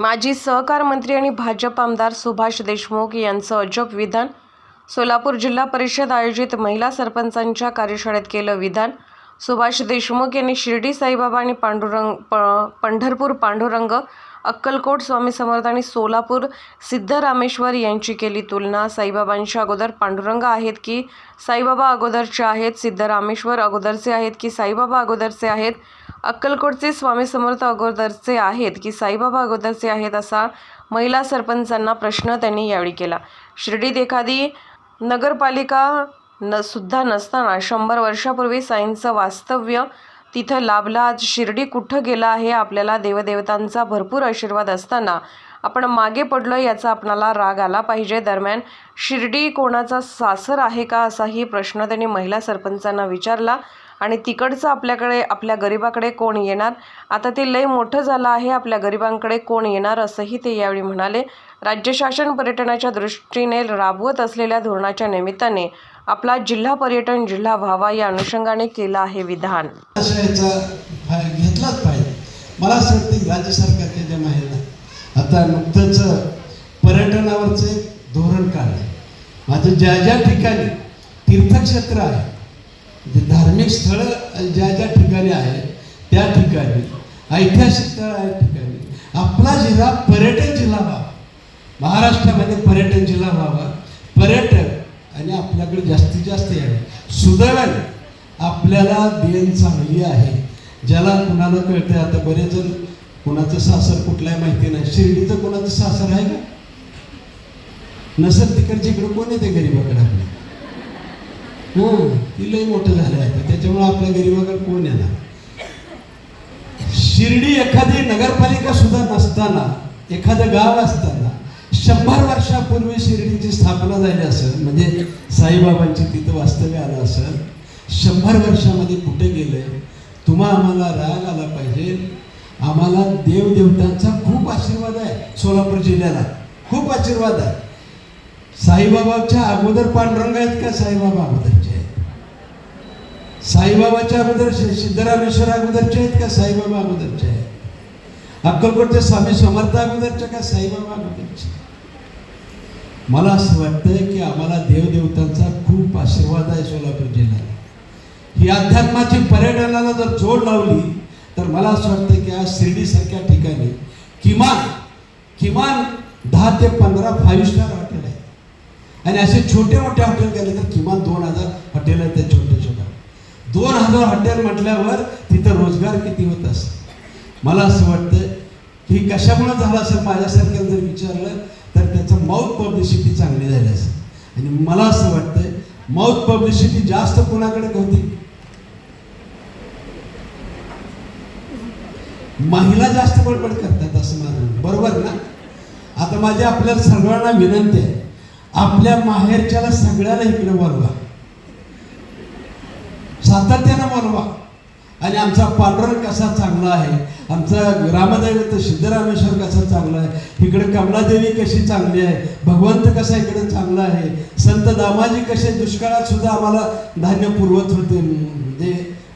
माजी सहकार मंत्री आणि भाजप आमदार सुभाष देशमुख यांचं अजब विधान. सोलापूर जिल्हा परिषद आयोजित महिला सरपंचांच्या कार्यशाळेत केलं विधान. सुभाष देशमुख यांनी शिर्डी साईबाबा आणि पंढरपूर पांडुरंग, अक्कलकोट स्वामी समर्थ आणि सोलापूर सिद्धरामेश्वर यांची केली तुलना. साईबाबांच्या अगोदर पांडुरंग आहेत की साईबाबा अगोदरचे आहेत? सिद्धरामेश्वर अगोदरचे आहेत की साईबाबा अगोदरचे आहेत? अक्कलकोटचे स्वामी समर्थ अगोदरचे आहेत की साईबाबा अगोदरचे आहेत? असा महिला सरपंचांना प्रश्न त्यांनी यावेळी केला. शिर्डीत एखादी नगरपालिका सुद्धा नसताना 100 वर्षापूर्वी साईंचं वास्तव्य तिथं लाभलं. आज शिर्डी कुठं गेला आहे? आपल्याला देवदेवतांचा भरपूर आशीर्वाद असताना आपण मागे पडलो, याचा आपणाला राग आला पाहिजे. दरम्यान शिर्डी कोणाचा सासर आहे का, असाही प्रश्न त्यांनी महिला सरपंचांना विचारला. आणि तिकडचं आपल्या गरिबाकडे कोण येणार? आता ते लय मोठं झालं आहे, आपल्या गरिबांकडे कोण येणार, असंही ते यावेळी म्हणाले. राज्य शासन पर्यटनाच्या दृष्टीने राबवत असलेल्या धोरणाच्या निमित्ताने आपला जिल्हा पर्यटन जिल्हा व्हावा, या अनुषंगाने केलं आहे विधान. घेतलाच पाहिजे. मला असं वाटतं राज्य सरकारच्या ज्या महिला आता नुकतंच पर्यटनावरचं एक धोरण काढलं. माझं ज्या ठिकाणी तीर्थक्षेत्र आहे, जे धार्मिक स्थळं ज्या ठिकाणी आहे, त्या ठिकाणी ऐतिहासिक स्थळ आहे ठिकाणी आपला जिल्हा पर्यटन जिल्हा व्हावा, महाराष्ट्रामध्ये पर्यटन जिल्हा व्हावा. पर्यटक आणि आपल्याकडे जास्तीत जास्त यावे. सुदैवाने आपल्याला देण चांगली आहे. ज्याला कुणाला कळतं, आता बरेच जण कुणाचं सासर कुठलाही माहिती नाही. शिर्डीचं कुणाचं सासर आहे का? नसत तिकडच्या इकडं कोण येते गरीबाकडे आपल्या? ती लई मोठं झालं आहे, त्याच्यामुळे आपल्या गरीबाकडे कोण येणार? शिर्डी एखादी नगरपालिका सुद्धा नसताना, एखादं गाव असताना 100 वर्षापूर्वी शिर्डीची स्थापना झाली असेल, म्हणजे साईबाबांची तिथं वास्तव्य आलं असेल. 100 वर्षामध्ये कुठे गेले? आम्हाला राग आला पाहिजे. आम्हाला देवदेवतांचा खूप आशीर्वाद आहे. सोलापूर जिल्ह्याला खूप आशीर्वाद आहे. साईबाबाच्या अगोदर पांडुरंग आहेत का साईबाबा अगोदरचे आहेत? साईबाबाच्या अगोदर सिद्धरामेश्वर अगोदरचे आहेत का साईबाबा अगोदरचे आहेत? अक्कलकोटचे स्वामी समर्थ अगोदरचे का साईबाबा अगोदरचे? मला असं वाटतंय की आम्हाला देवदेवतांचा खूप आशीर्वाद आहे सोलापूर जिल्ह्याला. ही अध्यात्माची पर्यटनाला जर जोड लावली तर मला असं वाटतं की आज शिर्डीसारख्या ठिकाणी किमान 10 ते 15 5 स्टार हॉटेल आहे. आणि असे छोटे मोठे हॉटेल गेले तर किमान 2000 हॉटेल आहेत. त्या छोटे छोटे 2000 हॉटेल म्हटल्यावर तिथं रोजगार किती होत असेल? मला असं वाटतं की कशामुळे झालं असेल. माझ्यासारख्याला जर विचारलं तर त्याचं माउथ पब्लिसिटी चांगली झाली असेल. आणि मला असं वाटतं माउथ पब्लिसिटी जास्त कोणाकडे होती? महिला जास्त बडबड करतात असं माझं बरोबर ना? आता माझी आपल्याला सगळ्यांना विनंती आहे, आपल्या माहेरच्याला सगळ्याला इकडे बोलवा, सातत्यानं बोलवा. आणि आमचा पांडुरंग कसा चांगला आहे, आमचा ग्रामदैवत सिद्धरामेश्वर कसा चांगला आहे, इकडे कमलादेवी कशी चांगली आहे, भगवंत कसा इकडे चांगला आहे, संत दामाजी कसे दुष्काळात सुद्धा आम्हाला धान्य पुरवत होते. म्हणजे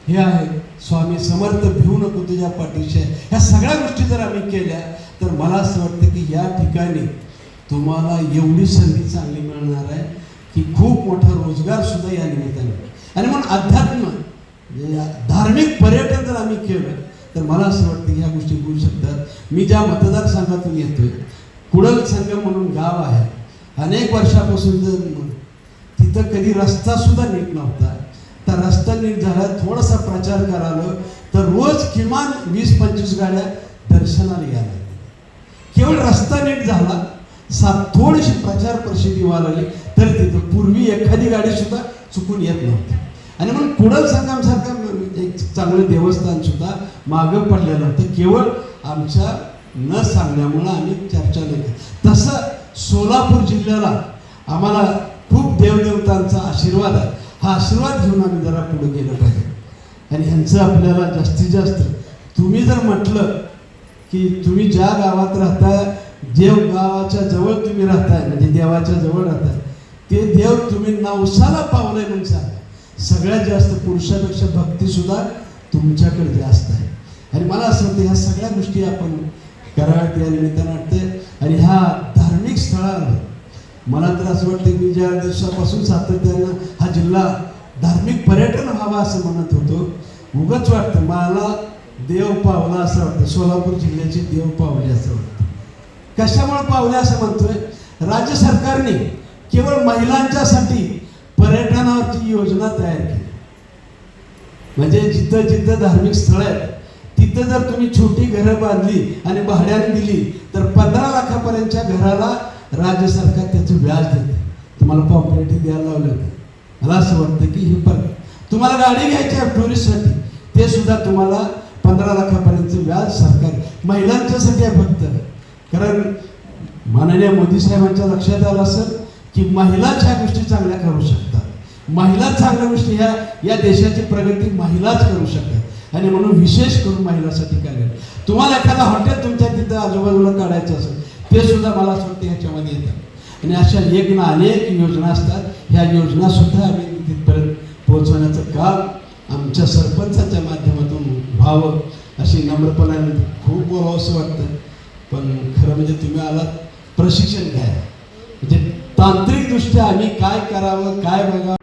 हे आहे स्वामी समर्थ भिवू नको तुझ्या पाठीशी. ह्या सगळ्या गोष्टी जर आम्ही केल्या तर मला असं वाटतं की या ठिकाणी तुम्हाला एवढी संधी चांगली मिळणार आहे की खूप मोठा रोजगार सुद्धा या निमित्ताने. आणि म्हणून अध्यात्म धार्मिक पर्यटन जर आम्ही केलं तर मला असं वाटतं की ह्या गोष्टी होऊ शकतात. मी ज्या मतदारसंघातून येतोय, कुडल संगम म्हणून गाव आहे, अनेक वर्षापासून तिथं कधी रस्ता सुद्धा नीट नव्हता. तर रस्ता नीट झाला, थोडासा प्रचार करालो तर रोज किमान 20-25 गाड्या दर्शनाला यायला. केवळ रस्ता नीट झाला, थोडीशी प्रचार प्रसिद्धी व्हायला लागली तर तिथं पूर्वी एखादी गाडी सुद्धा चुकून येत नव्हती. आणि म्हणून कुडल संगमसारखं एक चांगलं देवस्थान सुद्धा मागं पडलेलं होतं, केवळ आमच्या न सांगण्यामुळं आम्ही चर्चा नाही केली. तसं सोलापूर जिल्ह्याला आम्हाला खूप देवदेवतांचा आशीर्वाद आहे. हा आशीर्वाद घेऊन आम्ही जरा पुढे गेलं पाहिजे. आणि ह्यांचं आपल्याला जास्तीत जास्त, तुम्ही जर म्हटलं की तुम्ही ज्या गावात राहताय, देव गावाच्या जवळ तुम्ही राहताय, म्हणजे देवाच्या जवळ राहताय, ते देव तुम्ही नवसाला पावलंय म्हणून सांगा. सगळ्यात जास्त पुरुषापेक्षा भक्ती सुद्धा तुमच्याकडे जास्त आहे. आणि मला असं वाटतं ह्या सगळ्या गोष्टी आपण करावं या निमित्तानं वाटतंय. आणि ह्या धार्मिक स्थळावर मला तर असं वाटतं की ज्या दिवसापासून सातत्यानं हा जिल्हा धार्मिक पर्यटन व्हावा असं म्हणत होतो. उगाच वाटतं मला देव पावला असं वाटतं. सोलापूर जिल्ह्याची देव पावली असं वाटतं. कशामुळे पावले असं म्हणतोय? राज्य सरकारने केवळ महिलांच्यासाठी पर्यटनावरची योजना तयार केली. म्हणजे जिथं जिथं धार्मिक स्थळ आहेत तिथं जर तुम्ही छोटी घरं बांधली आणि भाड्याने दिली तर 15 लाखापर्यंतच्या घराला राज्य सरकार त्याचं व्याज देते. तुम्हाला पॉम्पलेटी द्यायला लावलं होतं. मला असं वाटतं की ही तुम्हाला गाडी घ्यायची आहे टुरिस्टसाठी ते सुद्धा तुम्हाला 15 लाखापर्यंतचं व्याज सरकार महिलांच्यासाठी आहे फक्त. कारण माननीय मोदी साहेबांच्या लक्षात आलं असेल की महिलाच ह्या गोष्टी चांगल्या करू शकतात. महिलाच चांगल्या गोष्टी या देशाची प्रगती महिलाच करू शकतात. आणि म्हणून विशेष करून महिलांसाठी काय केलं. तुम्हाला एखादा हॉटेल तुमच्या तिथं आजूबाजूला काढायचं असेल ते सुद्धा मला असं वाटतं ह्याच्यामध्ये येतात. आणि अशा एक ना अनेक योजना असतात. ह्या योजना सुद्धा आम्ही तिथपर्यंत पोहोचवण्याचं काम आमच्या सरपंचाच्या माध्यमातून व्हावं अशी नम्रपणाने खूप बोलावं असं वाटतं. पण खरं म्हणजे तुम्ही आलात प्रशिक्षण घ्या. म्हणजे तांत्रिकदृष्ट्या आम्ही काय करावं काय बघावं